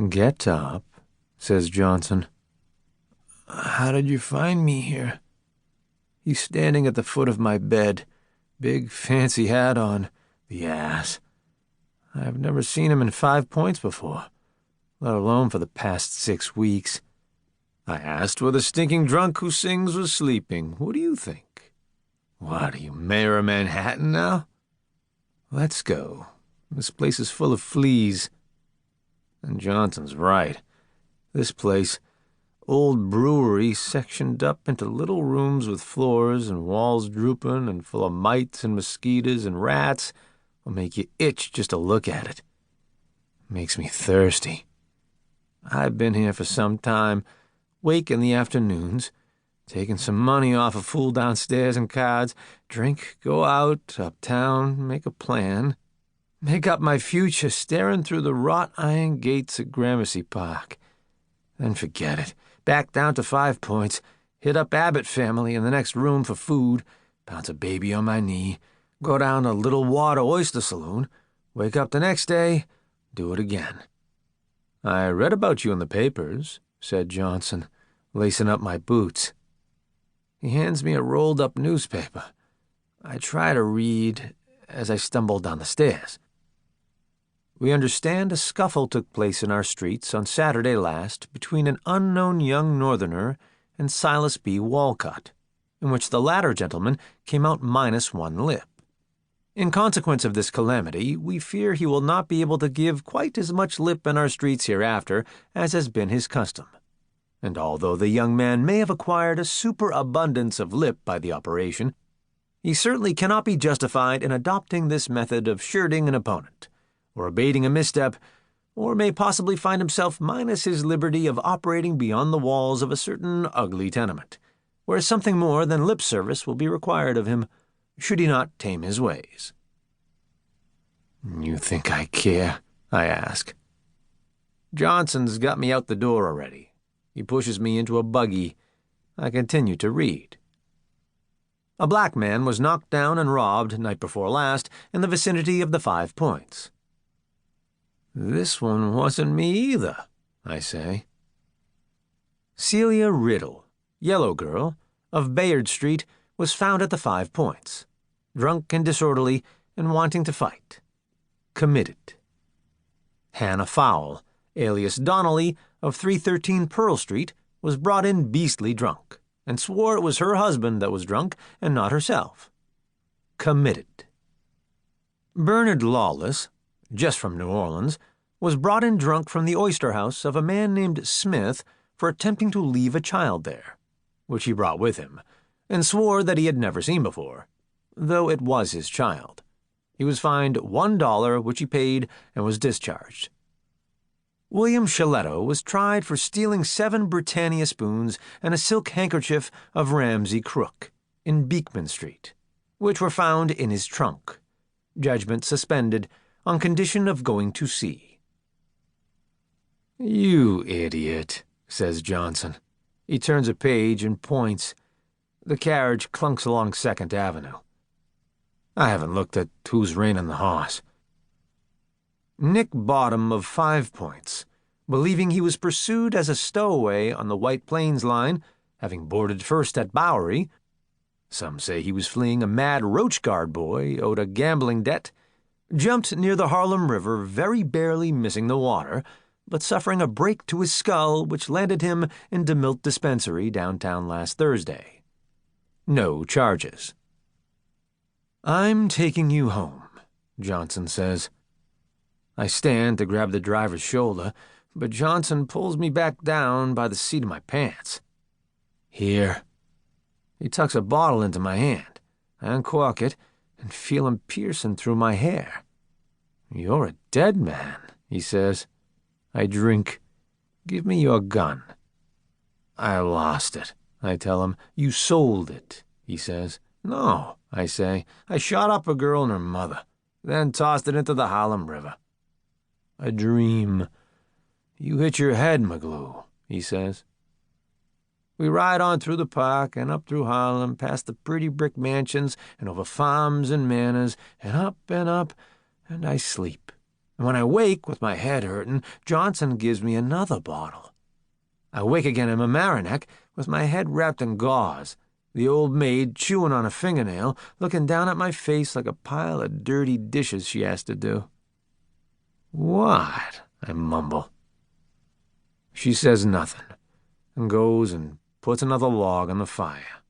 "Get up," says Johnson. "How did you find me here?" He's standing at the foot of my bed, big fancy hat on, the ass. I've never seen him in 5 points before, let alone for the past 6 weeks. I asked where the stinking drunk who sings was sleeping. What do you think? What, are you mayor of Manhattan now? Let's go. This place is full of fleas. And Johnson's right. This place, old brewery, sectioned up into little rooms with floors and walls drooping and full of mites and mosquitoes and rats, will make you itch just to look at it. Makes me thirsty. I've been here for some time, wake in the afternoons, taking some money off a fool downstairs in cards, drink, go out, uptown, make a plan, make up my future staring through the wrought iron gates at Gramercy Park. Then forget it. Back down to 5 points, hit up Abbott family in the next room for food, bounce a baby on my knee, go down to Little Water Oyster Saloon, wake up the next day, do it again. "I read about you in the papers," said Johnson, lacing up my boots. He hands me a rolled-up newspaper. I try to read as I stumble down the stairs. "We understand a scuffle took place in our streets on Saturday last between an unknown young northerner and Silas B. Walcott, in which the latter gentleman came out minus one lip. In consequence of this calamity, we fear he will not be able to give quite as much lip in our streets hereafter as has been his custom. And although the young man may have acquired a superabundance of lip by the operation, he certainly cannot be justified in adopting this method of shirting an opponent, or abating a misstep, or may possibly find himself minus his liberty of operating beyond the walls of a certain ugly tenement, where something more than lip service will be required of him, should he not tame his ways." "You think I care?" I ask. Johnson's got me out the door already. He pushes me into a buggy. I continue to read. "A black man was knocked down and robbed night before last in the vicinity of the 5 points." "This one wasn't me either," I say. "Celia Riddle, yellow girl, of Bayard Street, was found at the 5 points, drunk and disorderly and wanting to fight. Committed. Hannah Fowle, alias Donnelly, of 313 Pearl Street, was brought in beastly drunk, and swore it was her husband that was drunk and not herself. Committed. Bernard Lawless, just from New Orleans, was brought in drunk from the oyster house of a man named Smith for attempting to leave a child there, which he brought with him, and swore that he had never seen before, though it was his child. He was fined $1, which he paid, and was discharged. William Shaletto was tried for stealing 7 Britannia spoons and a silk handkerchief of Ramsey Crook in Beekman Street, which were found in his trunk. Judgment suspended on condition of going to sea." "You idiot," says Johnson. He turns a page and points. The carriage clunks along 2nd Avenue. I haven't looked at who's reining the horse. "Nick Bottom of 5 points, believing he was pursued as a stowaway on the White Plains line, having boarded first at Bowery. Some say he was fleeing a mad Roach Guard boy owed a gambling debt, jumped near the Harlem River, very barely missing the water, but suffering a break to his skull which landed him in DeMilt Dispensary downtown last Thursday. No charges." "I'm taking you home," Johnson says. I stand to grab the driver's shoulder, but Johnson pulls me back down by the seat of my pants. "Here." He tucks a bottle into my hand. I uncork it and feel him piercing through my hair. "You're a dead man," he says. I drink. "Give me your gun." "I lost it," I tell him. "You sold it," he says. "No," I say. "I shot up a girl and her mother, then tossed it into the Harlem River." "A dream." "You hit your head, McGlue," he says. We ride on through the park and up through Harlem, past the pretty brick mansions and over farms and manors, and up, and I sleep. And when I wake with my head hurtin', Johnson gives me another bottle. I wake again in Mamaroneck with my head wrapped in gauze, the old maid chewing on a fingernail, looking down at my face like a pile of dirty dishes she has to do. "What?" I mumble. She says nothing, and goes and puts another log on the fire.